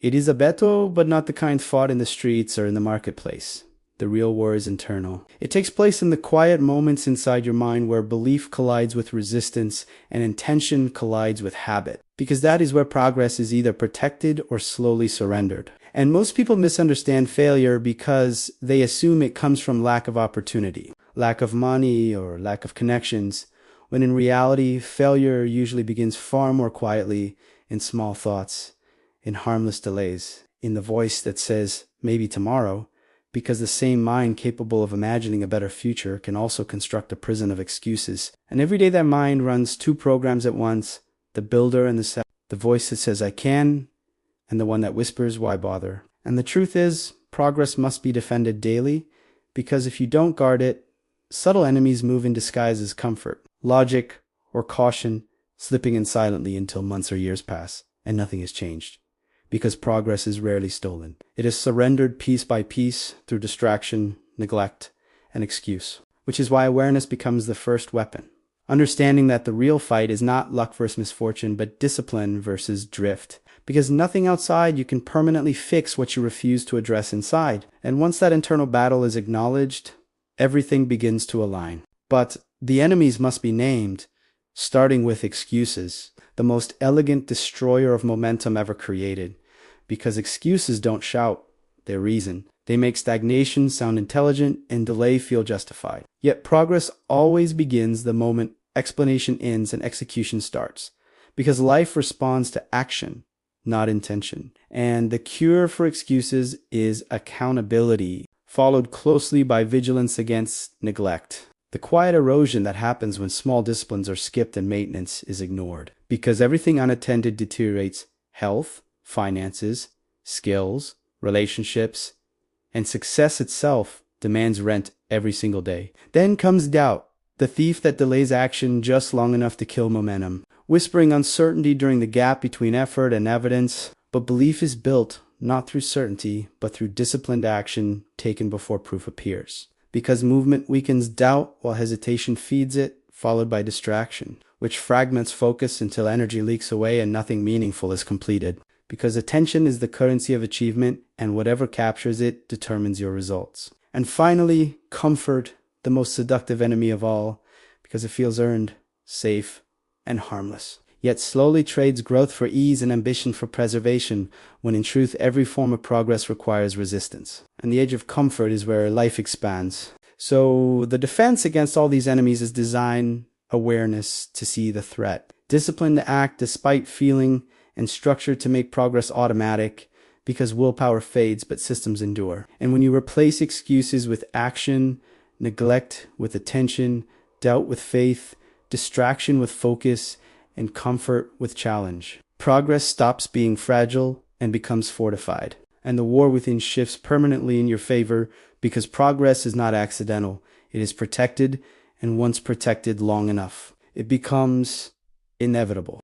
It is a battle, but not the kind fought in the streets or in the marketplace. The real war is internal. It takes place in the quiet moments inside your mind where belief collides with resistance and intention collides with habit. Because that is where progress is either protected or slowly surrendered. And most people misunderstand failure because they assume it comes from lack of opportunity, lack of money, or lack of connections, when in reality, failure usually begins far more quietly in small thoughts, in harmless delays, in the voice that says, maybe tomorrow, because the same mind capable of imagining a better future can also construct a prison of excuses. And every day that mind runs two programs at once, the builder and the settler, the voice that says I can, and the one that whispers why bother. And the truth is, progress must be defended daily, because if you don't guard it, subtle enemies move in disguise as comfort, logic, or caution, slipping in silently until months or years pass, and nothing has changed. Because progress is rarely stolen. It is surrendered piece by piece through distraction, neglect, and excuse, which is why awareness becomes the first weapon. Understanding that the real fight is not luck versus misfortune, but discipline versus drift. Because nothing outside you can permanently fix what you refuse to address inside. And once that internal battle is acknowledged, everything begins to align. But the enemies must be named, starting with excuses, the most elegant destroyer of momentum ever created. Because excuses don't shout, they reason. They make stagnation sound intelligent and delay feel justified. Yet progress always begins the moment explanation ends and execution starts. Because life responds to action, not intention. And the cure for excuses is accountability, followed closely by vigilance against neglect. The quiet erosion that happens when small disciplines are skipped and maintenance is ignored. Because everything unattended deteriorates health, finances, skills, relationships, and success itself demands rent every single day. Then comes doubt, the thief that delays action just long enough to kill momentum, whispering uncertainty during the gap between effort and evidence. But belief is built not through certainty, but through disciplined action taken before proof appears. Because movement weakens doubt while hesitation feeds it, followed by distraction, which fragments focus until energy leaks away and nothing meaningful is completed. Because attention is the currency of achievement, and whatever captures it determines your results. And finally, comfort, the most seductive enemy of all, because it feels earned, safe, and harmless. Yet slowly trades growth for ease and ambition for preservation, when in truth every form of progress requires resistance. And the age of comfort is where life expands. So the defense against all these enemies is design awareness to see the threat, discipline to act despite feeling, and structure to make progress automatic, because willpower fades but systems endure. And when you replace excuses with action, neglect with attention, doubt with faith, distraction with focus, and comfort with challenge, progress stops being fragile and becomes fortified. And the war within shifts permanently in your favor, because progress is not accidental. It is protected, and once protected long enough, it becomes inevitable.